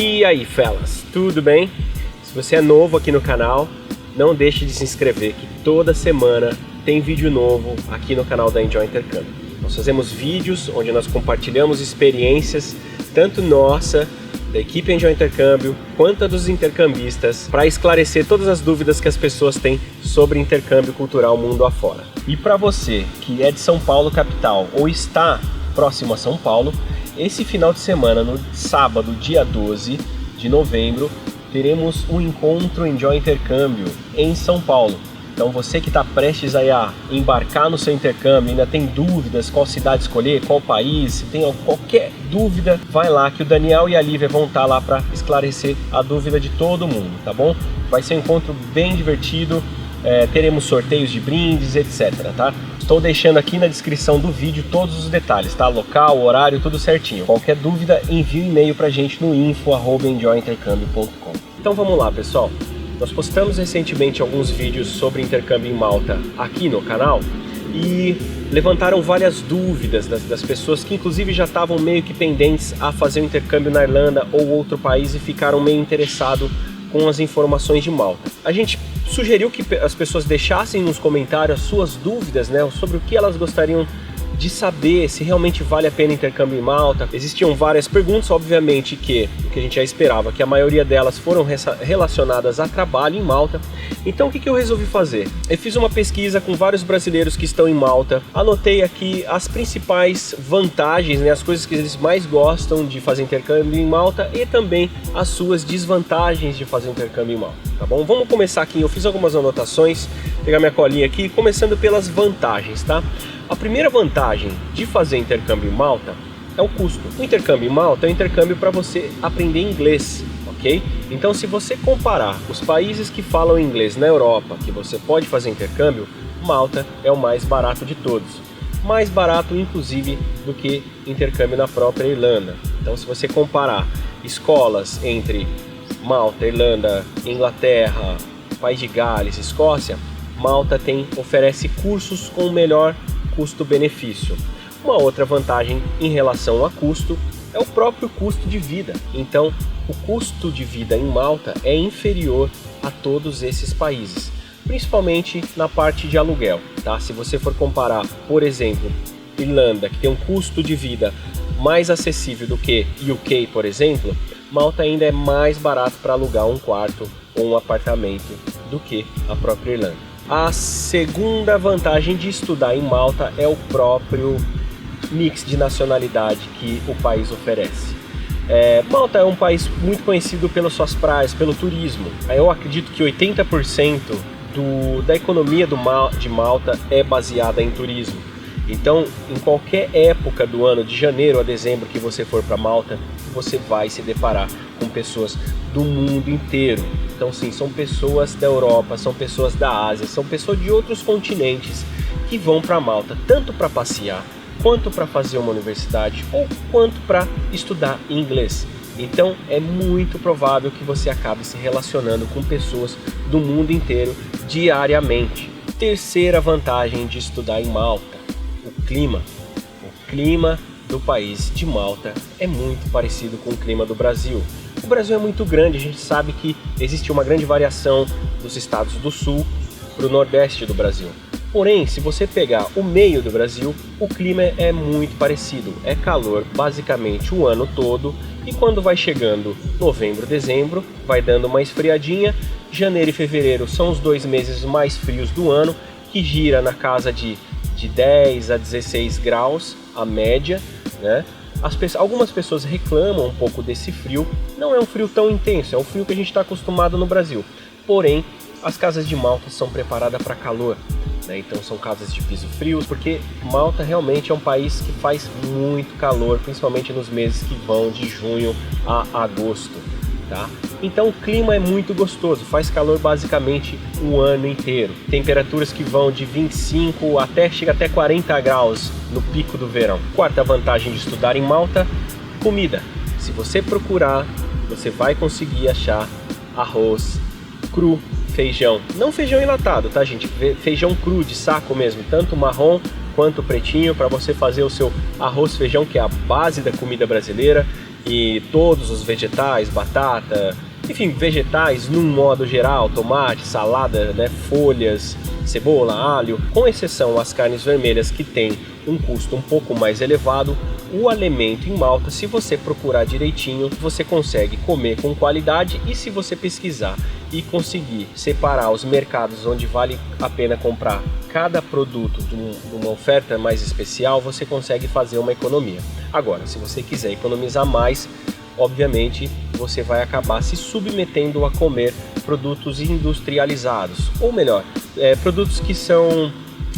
E aí, fellas, tudo bem? Se você é novo aqui no canal, não deixe de se inscrever, que toda semana tem vídeo novo aqui no canal da Enjoy Intercâmbio. Nós fazemos vídeos onde nós compartilhamos experiências, tanto nossa, da equipe Enjoy Intercâmbio, quanto a dos intercambistas, para esclarecer todas as dúvidas que as pessoas têm sobre intercâmbio cultural mundo afora. E para você que é de São Paulo capital ou está próximo a São Paulo, esse final de semana, no sábado, dia 12 de novembro, teremos um encontro Enjoy Intercâmbio em São Paulo. Então você que está prestes a embarcar no seu intercâmbio, ainda tem dúvidas qual cidade escolher, qual país, se tem qualquer dúvida, vai lá que o Daniel e a Lívia vão estar lá para esclarecer a dúvida de todo mundo, tá bom? Vai ser um encontro bem divertido, teremos sorteios de brindes, etc, tá? Estou deixando aqui na descrição do vídeo todos os detalhes, tá? Local, horário, tudo certinho. Qualquer dúvida, envie um e-mail pra gente no info@enjoyintercambio.com. Então vamos lá, pessoal. Nós postamos recentemente alguns vídeos sobre intercâmbio em Malta aqui no canal e levantaram várias dúvidas das pessoas que inclusive já estavam meio que pendentes a fazer um intercâmbio na Irlanda ou outro país e ficaram meio interessados com as informações de Malta. A gente sugeriu que as pessoas deixassem nos comentários suas dúvidas, né, sobre o que elas gostariam de saber, se realmente vale a pena intercâmbio em Malta. Existiam várias perguntas, obviamente que o que a gente já esperava, que a maioria delas foram relacionadas a trabalho em Malta. Então o que eu resolvi fazer? Eu fiz uma pesquisa com vários brasileiros que estão em Malta, anotei aqui as principais vantagens, né, as coisas que eles mais gostam de fazer intercâmbio em Malta e também as suas desvantagens de fazer intercâmbio em Malta, tá bom? Vamos começar aqui, eu fiz algumas anotações, vou pegar minha colinha aqui, começando pelas vantagens, tá? A primeira vantagem de fazer intercâmbio em Malta é o custo. O intercâmbio em Malta é um intercâmbio para você aprender inglês, ok? Então se você comparar os países que falam inglês na Europa, que você pode fazer intercâmbio, Malta é o mais barato de todos. Mais barato inclusive do que intercâmbio na própria Irlanda. Então se você comparar escolas entre Malta, Irlanda, Inglaterra, País de Gales, Escócia, Malta oferece cursos com melhor custo-benefício. Uma outra vantagem em relação a custo é o próprio custo de vida. Então, o custo de vida em Malta é inferior a todos esses países, principalmente na parte de aluguel, tá? Se você for comparar, por exemplo, Irlanda, que tem um custo de vida mais acessível do que UK, por exemplo, Malta ainda é mais barato para alugar um quarto ou um apartamento do que a própria Irlanda. A segunda vantagem de estudar em Malta é o próprio mix de nacionalidade que o país oferece. Malta é um país muito conhecido pelas suas praias, pelo turismo. Eu acredito que 80% da economia de Malta é baseada em turismo. Então, em qualquer época do ano, de janeiro a dezembro que você for para Malta, você vai se deparar com pessoas do mundo inteiro. Então sim, são pessoas da Europa, são pessoas da Ásia, são pessoas de outros continentes que vão para Malta, tanto para passear, quanto para fazer uma universidade, ou quanto para estudar inglês. Então é muito provável que você acabe se relacionando com pessoas do mundo inteiro diariamente. Terceira vantagem de estudar em Malta, o clima. O clima do país de Malta é muito parecido com o clima do Brasil. O Brasil é muito grande, a gente sabe que existe uma grande variação dos estados do sul para o nordeste do Brasil. Porém, se você pegar o meio do Brasil, o clima é muito parecido. É calor basicamente o ano todo e quando vai chegando novembro, dezembro, vai dando uma esfriadinha. Janeiro e fevereiro são os 2 meses mais frios do ano, que gira na casa de 10 a 16 graus, a média, né? Algumas pessoas reclamam um pouco desse frio, não é um frio tão intenso, é um frio que a gente está acostumado no Brasil. Porém, as casas de Malta são preparadas para calor, né? Então são casas de piso frios, porque Malta realmente é um país que faz muito calor, principalmente nos meses que vão de junho a agosto, tá? Então o clima é muito gostoso, faz calor basicamente o ano inteiro. Temperaturas que vão de 25 chega até 40 graus no pico do verão. Quarta vantagem de estudar em Malta, comida. Se você procurar, você vai conseguir achar arroz cru, feijão. Não feijão enlatado, tá, gente? Feijão cru de saco mesmo, tanto marrom quanto pretinho, para você fazer o seu arroz feijão, que é a base da comida brasileira. e todos os vegetais, batata, enfim, vegetais num modo geral, tomate, salada, né, folhas, cebola, alho, com exceção as carnes vermelhas que têm um custo um pouco mais elevado, o alimento em Malta, se você procurar direitinho, você consegue comer com qualidade, e se você pesquisar e conseguir separar os mercados onde vale a pena comprar cada produto de uma oferta mais especial, você consegue fazer uma economia. Agora, se você quiser economizar mais, obviamente você vai acabar se submetendo a comer produtos industrializados, ou melhor, produtos que são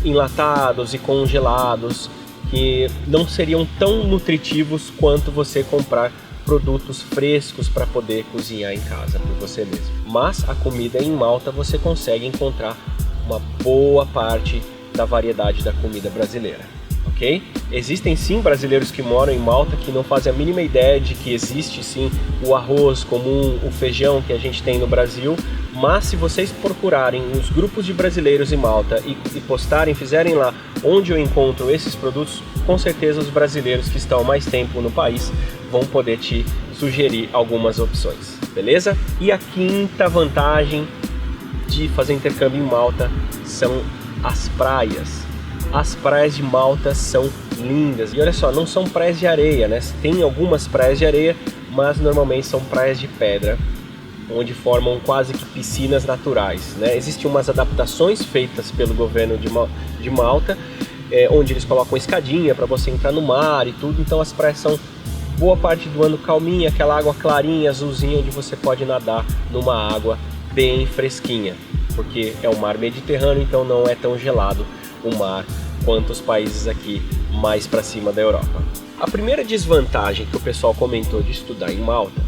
enlatados e congelados, que não seriam tão nutritivos quanto você comprar produtos frescos para poder cozinhar em casa por você mesmo. Mas a comida em Malta você consegue encontrar uma boa parte da variedade da comida brasileira, ok? Existem sim brasileiros que moram em Malta que não fazem a mínima ideia de que existe sim o arroz comum, o feijão que a gente tem no Brasil, mas se vocês procurarem os grupos de brasileiros em Malta e postarem, fizerem lá onde eu encontro esses produtos, com certeza os brasileiros que estão há mais tempo no país vão poder te sugerir algumas opções, beleza? E a quinta vantagem de fazer intercâmbio em Malta são as praias. As praias de Malta são lindas, e olha só, não são praias de areia, né? Tem algumas praias de areia, mas normalmente são praias de pedra, onde formam quase que piscinas naturais, né? Existem umas adaptações feitas pelo governo de Malta, onde eles colocam escadinha para você entrar no mar e tudo, então as praias são boa parte do ano calminha, aquela água clarinha, azulzinha, onde você pode nadar numa água bem fresquinha, porque é o mar Mediterrâneo, então não é tão gelado o mar quanto os países aqui mais para cima da Europa. A primeira desvantagem que o pessoal comentou de estudar em Malta,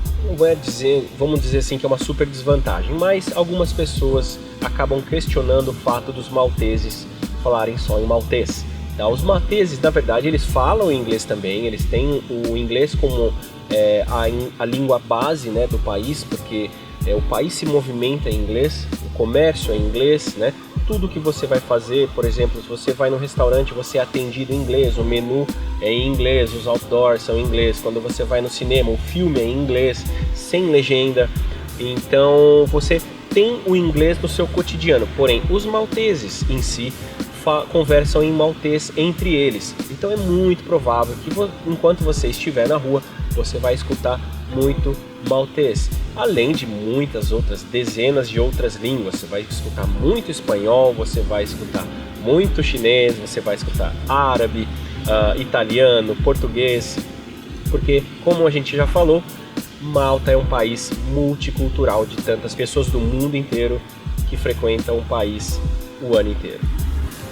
vamos dizer assim que é uma super desvantagem, mas algumas pessoas acabam questionando o fato dos malteses falarem só em maltês. Tá? Os malteses, na verdade, eles falam inglês também, eles têm o inglês como a língua base, né, do país, porque o país se movimenta em inglês, o comércio é em inglês, né? Tudo que você vai fazer, por exemplo, se você vai no restaurante, você é atendido em inglês, o menu é em inglês, os outdoors são em inglês, quando você vai no cinema, o filme é em inglês, sem legenda, então você tem o inglês no seu cotidiano, porém os malteses em si conversam em maltês entre eles, então é muito provável que enquanto você estiver na rua, você vai escutar muito maltês, além de muitas outras, dezenas de outras línguas. Você vai escutar muito espanhol, você vai escutar muito chinês, você vai escutar árabe, italiano, português, porque, como a gente já falou, Malta é um país multicultural, de tantas pessoas do mundo inteiro que frequentam o país o ano inteiro.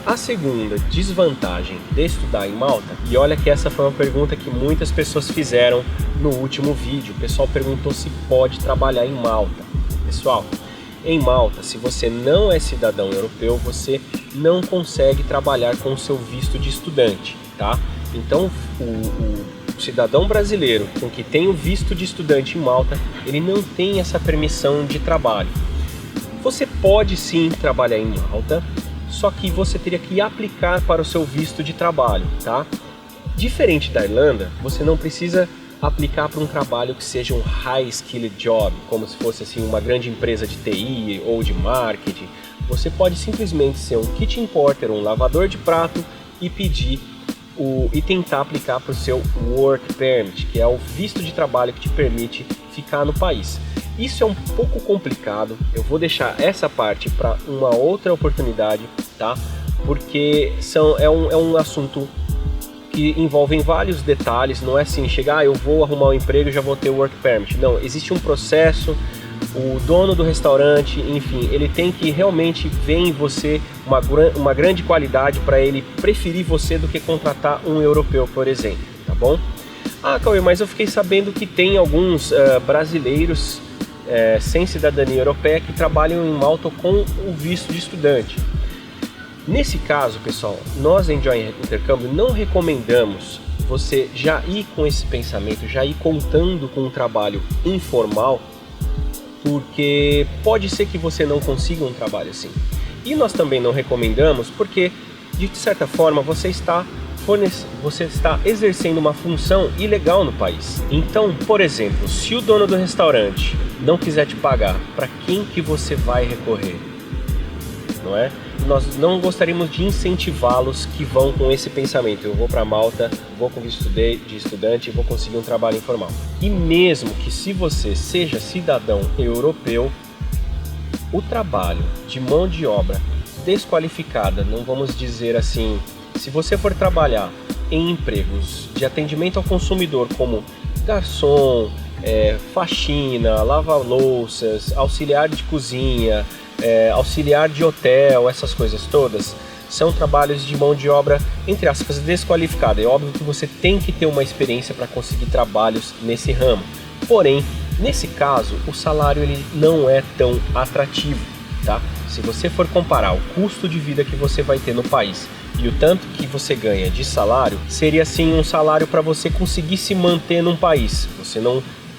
A segunda desvantagem de estudar em Malta, e olha que essa foi uma pergunta que muitas pessoas fizeram no último vídeo, o pessoal perguntou se pode trabalhar em Malta. Pessoal, em Malta, se você não é cidadão europeu, você não consegue trabalhar com o seu visto de estudante, tá? Então, o cidadão brasileiro com que tem o visto de estudante em Malta, ele não tem essa permissão de trabalho. Você pode sim trabalhar em Malta, só que você teria que aplicar para o seu visto de trabalho, tá? Diferente da Irlanda, você não precisa aplicar para um trabalho que seja um high skilled job, como se fosse assim uma grande empresa de TI ou de marketing. Você pode simplesmente ser um kitchen porter, um lavador de prato e pedir e tentar aplicar para o seu work permit, que é o visto de trabalho que te permite ficar no país. Isso é um pouco complicado, eu vou deixar essa parte para uma outra oportunidade, tá? Porque é um assunto que envolve vários detalhes, não é assim, chegar, eu vou arrumar um emprego e já vou ter work permit. Não, existe um processo, o dono do restaurante, enfim, ele tem que realmente ver em você uma grande qualidade para ele preferir você do que contratar um europeu, por exemplo, tá bom? Ah, Cauê, mas eu fiquei sabendo que tem alguns brasileiros sem cidadania europeia que trabalham em Malta com o visto de estudante. Nesse caso, pessoal, nós em Enjoy Intercâmbio não recomendamos você já ir com esse pensamento, já ir contando com um trabalho informal, porque pode ser que você não consiga um trabalho assim. E nós também não recomendamos porque, de certa forma, você está você está exercendo uma função ilegal no país. Então, por exemplo, se o dono do restaurante não quiser te pagar, para quem que você vai recorrer? Não é? Nós não gostaríamos de incentivá-los que vão com esse pensamento: eu vou para Malta, vou com visto de estudante e vou conseguir um trabalho informal. E mesmo que se você seja cidadão europeu, o trabalho de mão de obra desqualificada, não vamos dizer assim, se você for trabalhar em empregos de atendimento ao consumidor como garçom, faxina, lava-louças, auxiliar de cozinha, auxiliar de hotel, essas coisas todas, são trabalhos de mão de obra, entre aspas, desqualificada. É óbvio que você tem que ter uma experiência para conseguir trabalhos nesse ramo. Porém, nesse caso, o salário ele não é tão atrativo, tá? Se você for comparar o custo de vida que você vai ter no país e o tanto que você ganha de salário, seria sim um salário para você conseguir se manter num país.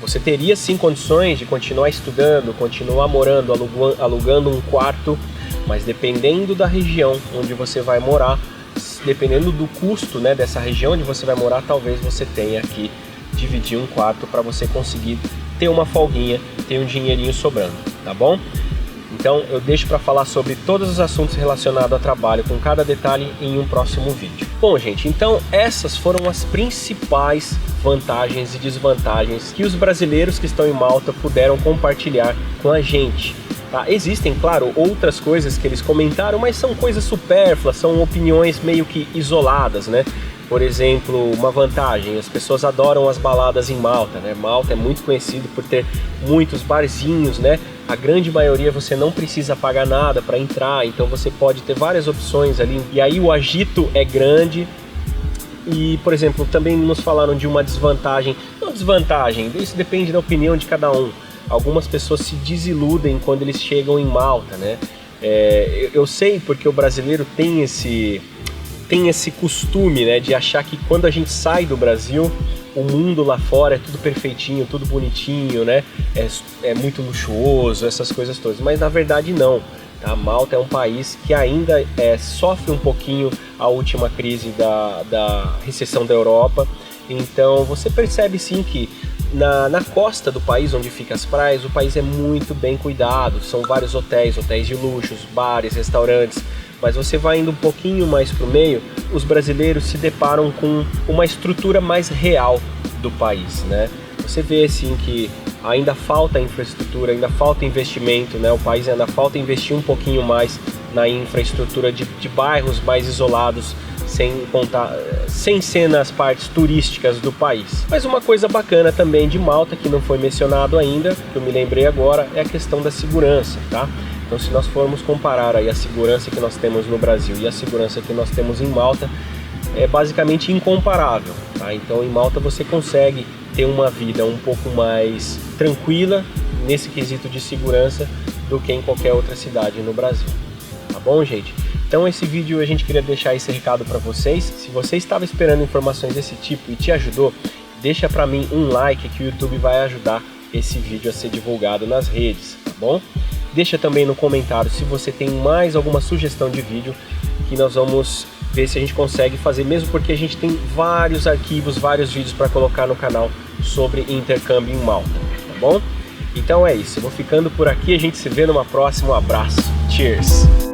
Você teria sim condições de continuar estudando, continuar morando, alugando um quarto, mas dependendo da região onde você vai morar, dependendo do custo, né, dessa região onde você vai morar, talvez você tenha que dividir um quarto para você conseguir ter uma folguinha, ter um dinheirinho sobrando, tá bom? Então eu deixo para falar sobre todos os assuntos relacionados a trabalho, com cada detalhe, em um próximo vídeo. Bom, gente, então essas foram as principais vantagens e desvantagens que os brasileiros que estão em Malta puderam compartilhar com a gente. Tá? Existem, claro, outras coisas que eles comentaram, mas são coisas supérfluas, são opiniões meio que isoladas, né? Por exemplo, uma vantagem, as pessoas adoram as baladas em Malta, né? Malta é muito conhecido por ter muitos barzinhos, né? A grande maioria você não precisa pagar nada para entrar, então você pode ter várias opções ali. E aí o agito é grande. E, por exemplo, também nos falaram de uma desvantagem. Não desvantagem, isso depende da opinião de cada um. Algumas pessoas se desiludem quando eles chegam em Malta, né? Eu sei porque o brasileiro tem esse costume, né, de achar que quando a gente sai do Brasil, o mundo lá fora é tudo perfeitinho, tudo bonitinho, né? É muito luxuoso, essas coisas todas. Mas na verdade não. Tá? Malta é um país que ainda sofre um pouquinho a última crise da recessão da Europa. Então você percebe sim que na costa do país, onde ficam as praias, o país é muito bem cuidado. São vários hotéis de luxo, bares, restaurantes. Mas você vai indo um pouquinho mais para o meio, os brasileiros se deparam com uma estrutura mais real do país, né? Você vê assim que ainda falta infraestrutura, ainda falta investimento, né? O país ainda falta investir um pouquinho mais na infraestrutura de bairros mais isolados, sem ser nas partes turísticas do país. Mas uma coisa bacana também de Malta, que não foi mencionado ainda, que eu me lembrei agora, é a questão da segurança, tá? Então, se nós formos comparar aí a segurança que nós temos no Brasil e a segurança que nós temos em Malta, é basicamente incomparável, tá? Então, em Malta você consegue ter uma vida um pouco mais tranquila nesse quesito de segurança do que em qualquer outra cidade no Brasil. Tá bom, gente? Então, esse vídeo a gente queria deixar esse recado para vocês. Se você estava esperando informações desse tipo e te ajudou, deixa para mim um like que o YouTube vai ajudar esse vídeo a ser divulgado nas redes, tá bom? Deixa também no comentário se você tem mais alguma sugestão de vídeo que nós vamos ver se a gente consegue fazer, mesmo porque a gente tem vários arquivos, vários vídeos para colocar no canal sobre intercâmbio em Malta, tá bom? Então é isso, eu vou ficando por aqui, a gente se vê numa próxima, um abraço, cheers!